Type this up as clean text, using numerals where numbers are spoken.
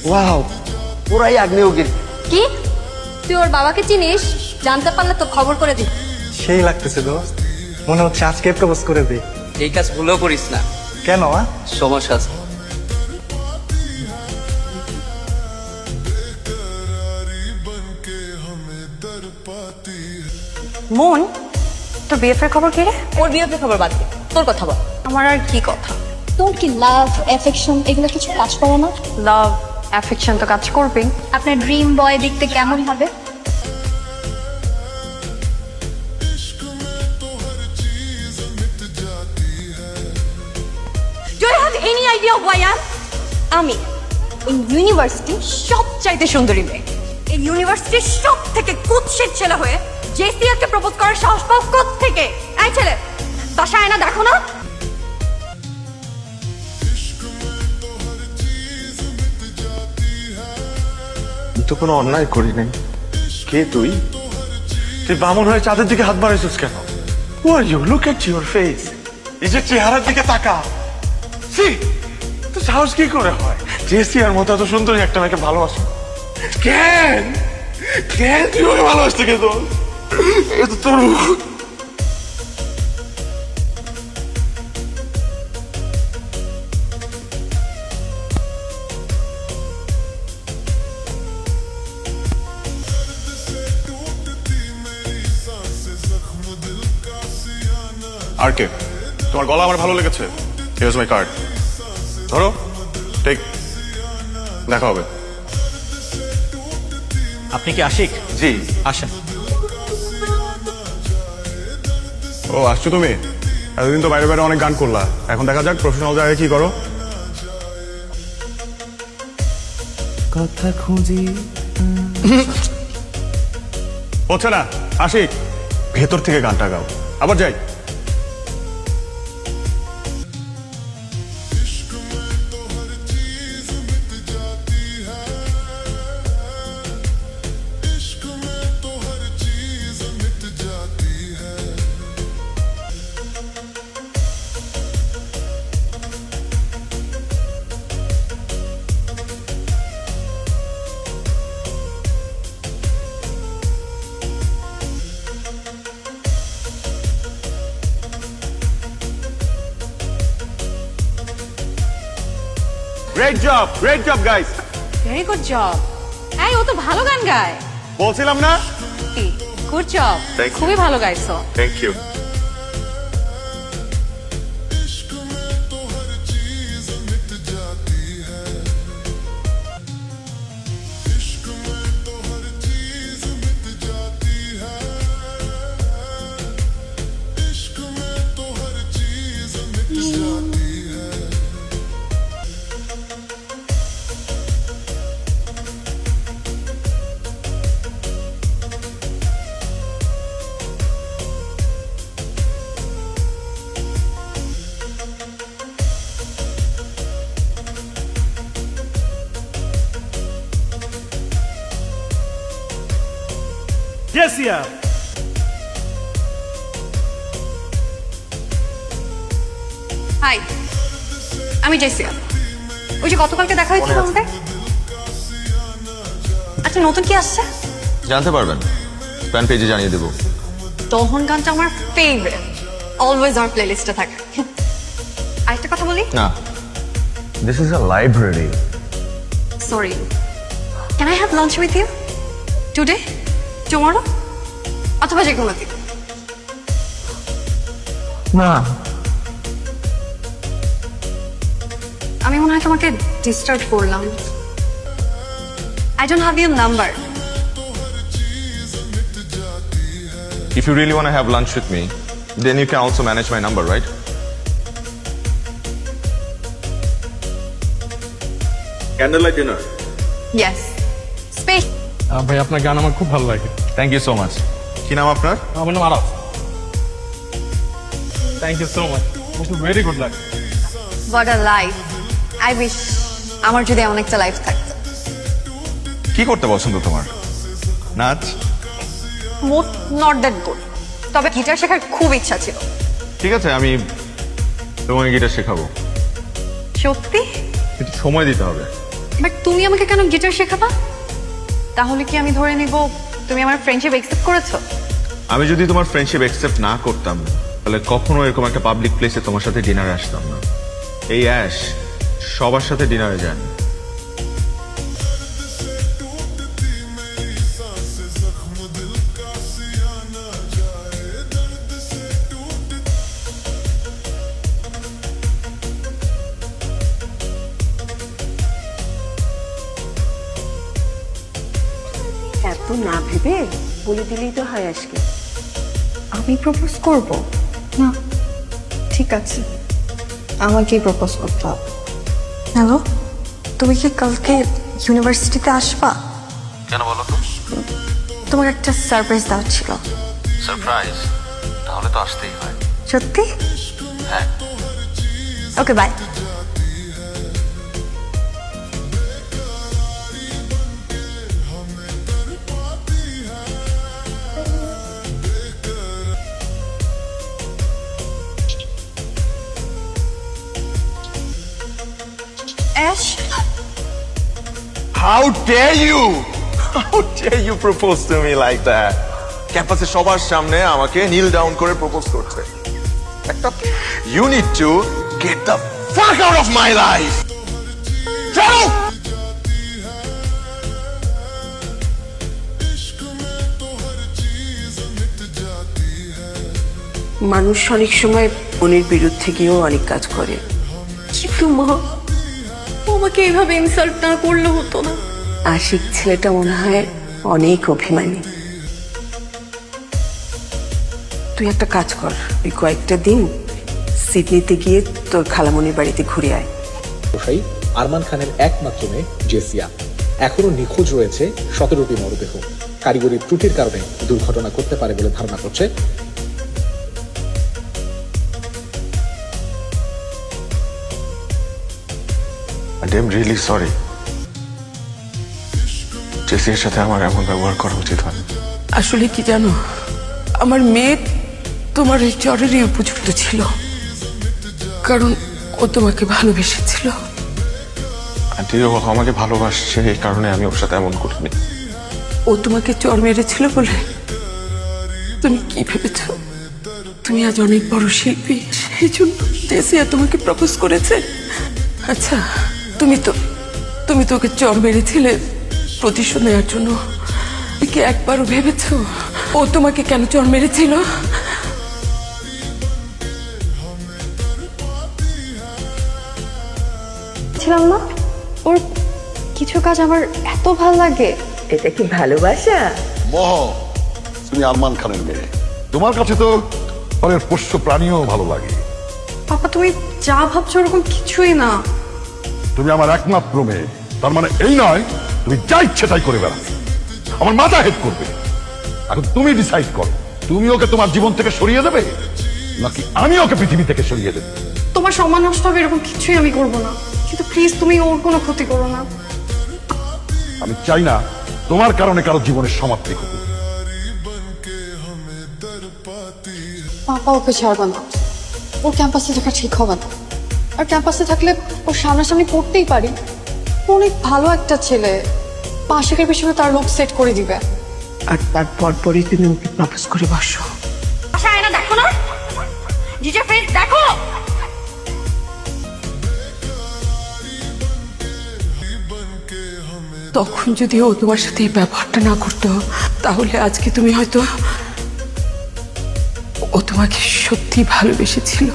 Wow, পুরাই আগ্নেয়গিরি। কি তুই ওর বাবাকে চিনিস? জানতে পারলে তো খবর করে দিস। সেই লাগতেছে দোস্ত, মনে হচ্ছে আজকে প্রপোজ করে দে। এই কাজ ভুলেও করিস না, কেন? সমস্যা আছে। মন, তোর বিএফের খবর কি রে? ওর বিয়ের খবর বাদ দে, তোর কথা বল। আমার আর কি কথা? তোর কি লাভ অ্যাফেকশন এগুলো কিছু কাজ করে না? লাভ অ্যাফেকশন তো কাজ করবেই। আপনার ড্রিম বয় দেখতে কেমন হবে? Do you have any idea who I am? আমি এই ইউনিভার্সিটির সবচাইতে সুন্দরী মেয়ে। এই ইউনিভার্সিটির সব থেকে কুৎসিত ছেলে হয়ে জেসিয়াকে প্রপোজ করার সাহস পাও কোত্থেকে? এই ছেলে, বাসায় আয়না দেখো না? তো কোনো অন্যায় করি নাই। কে তুই? তুই বামন হয়ে চাঁদের দিকে হাত বাড়াইছিস কেন? Who are you? Look at your face. এই যে চেহারার দিকে তাকা। See, তো সাহস কি করে হয় জেসিয়ার মতো এত সুন্দরী একটা মেয়েকে ভালোবাসো? কেন কেন তুই ওকে ভালোবাসতে কে? তোর এ তো তোর আর কে? তোমার গলা আমার ভালো লেগেছে। হিয়ার্স মাই কার্ড, ধরো, টেক, দেখা হবে। আপনি কি আশিক? জি। আসেন। ও আসছো তুমি? এতদিন তো বাইরে বাইরে অনেক গান করলা, এখন দেখা যাক প্রফেশনাল জায়গায় কি করো। কথা খুঁজি হচ্ছে না আশিক, ভেতর থেকে গানটা গাও। আবার যাই। Great job guys. Very good job. এই ও তো ভালো গান গায়। বলছিলাম না? Good job, Thank you. খুবই ভালো গাইছো। Thank you. জেসিয়া, হাই, আমি জেসিয়া। ওই যে গতকালকে দেখা হয়েছিল আমাদের। আচ্ছা, নতুন কি আসছে? জানতে পারবেন, ফ্যান পেজে জানিয়ে দেবো। দহন গানটা আমার ফেভারিট, অলওয়েজ আমার প্লেলিস্টে থাকে। আরেকটা কথা বলি। না, this is a library. Sorry, can I have lunch with you today, tomorrow, অথবা যে কোনো দিন? না, আমি মনে হয় তোমাকে ডিস্টার্ব করলাম। I don't have your number. if you really want to have lunch with me, then you can also manage my number, right? Candlelight dinner. Yes, space. ভাই আপনার গান আমার খুব ভালো লাগে। Thank you so much. কি নাম আপনার? আমার নাম Araf. Thank you so much, very good luck. What a life. I wish আমার যদি এমন একটা লাইফ থাকতো। কি করতে পছন্দ তোমার? নাচ? নট দ্যাট গুড, তবে গিটার শেখার খুব ইচ্ছা ছিল। ঠিক আছে, আমি তোমাকে গিটার শেখাবো। সত্যি? একটু সময় দিতে হবে। বাট তুমি আমাকে কেন গিটার শেখাবা? তাহলে কি আমি ধরে নিব তুমি আমার ফ্রেন্ডশিপ একসেপ্ট করেছো? আমি যদি তোমার ফ্রেন্ডশিপ অ্যাকসেপ্ট না করতাম তাহলে কখনো এরকম একটা পাবলিক প্লেসে তোমার সাথে ডিনারে আসতাম না। এই অ্যাশ সবার সাথে ডিনারে যান। এত না ভেবে বলে দিলেই তো হয় আজকে। আমি প্রপোজ করব না? ঠিক আছে, আমাকেই প্রপোজ করতে হবে। হ্যালো, তুমি কি কালকে ইউনিভার্সিটিতে আসবা? কেন বলো তো? তোমাকে একটা সারপ্রাইজ দেওয়া ছিল। সারপ্রাইজ? তাহলে তো আসতেই হয়। সত্যি? হ্যাঁ। ওকে, by. Ash, How dare you? How dare you propose to me like that? ক্যাম্পাসে সবার সামনে আমাকে নীল ডাউন করে প্রপোজ করছে। একটা You need to get the fuck out of my life. চলো। মানুষ অনেক সময় মনের বিরুদ্ধে গিয়েও অনেক কাজ করে, কিন্তু মা ও আমাকে এইভাবে ইনসাল্ট না করলে হতো না। আশিক ছেলেটা মনে হয় অনেক অভিমানী। তুই একটা কাজ কর, তুই কয়েকটা দিন সিডনিতে গিয়ে তোর খালামণির বাড়িতে ঘুরে আয়। ব্যবসায়ী আরমান খানের একমাত্র মেয়ে জেসিয়া এখনো নিখোঁজ রয়েছে 17টি মরদেহ। কারিগরি ত্রুটির কারণে দুর্ঘটনা করতে পারে বলে ধারণা করছে। And I'm really sorry. জেসির সাথে আমার এমন ব্যবহার করা উচিত হয়। আসলে কি জানো, আমার মেয়ে তোমার এই চরেরই উপযুক্ত ছিল, কারণ ও তোমাকে ভালোবেসেছিল। আন্টি ও আমাকে ভালোবাসছে, এই কারণে আমি ওর সাথে এমন করিনি। ও তোমাকে চর মেরেছিল বলে তুমি কি ভেবেছ তুমি আজ অনেক বড় শিল্পী, সেই জন্য জেসিয়া তোমাকে প্রপোজ করেছে? আচ্ছা, তুমি তো ওকে চর মেরেছিলে প্রতিশোধ নেওয়ার জন্য, কি একবারও ভেবেছ ও তোমাকে কেন চর মেরেছিল? ছিলাম না, ওর কিছু কাজ আমার এত ভালো লাগে। এটা কি ভালোবাসা? মোহ, তুমি আরমান খানের মেয়ে, তোমার কাছে তো ঘরের পোষ্য প্রাণীও ভালো লাগে। পাপা, তুমি যা ভাবছো ওরকম কিছুই না। তুমি আমার একমাত্র মেয়ে, তার মানে এই নয় তুমি যা ইচ্ছে তাই করে বেড়াবে, আমার মাথা হেড করবে। এখন তুমি ডিসাইড করো, তুমি ওকে তোমার জীবন থেকে সরিয়ে দেবে নাকি আমি ওকে পৃথিবী থেকে সরিয়ে দেব। তোমার সম্মান নষ্ট হবে এরকম কিছুই আমি করব না, কিন্তু প্লিজ তুমি ওর কোনো ক্ষতি করো না। আমি চাই না তোমার কারণে কারো জীবনের সমাপ্তি হোক। পাপা ওকে ছাড়বে না, ওর ক্যাম্পাসে থাকা ঠিক হবে না। আর ক্যাম্পাসে থাকলে ওর সামনাসামনি পড়তেই পারি। ও অনেক ভালো একটা ছেলে, পাশের পেছনে তার লোক সেট করে দিবে। আর তারপর পরে তুমি ওকে প্রপোজ করে বসো। আয় না, দেখো না জিজে ফেস দেখো। তখন যদি ও তোমার সাথে এই ব্যবহারটা না করতো, তাহলে আজকে তুমি হয়তো ও তোমাকে সত্যি ভালোবেসেছিল।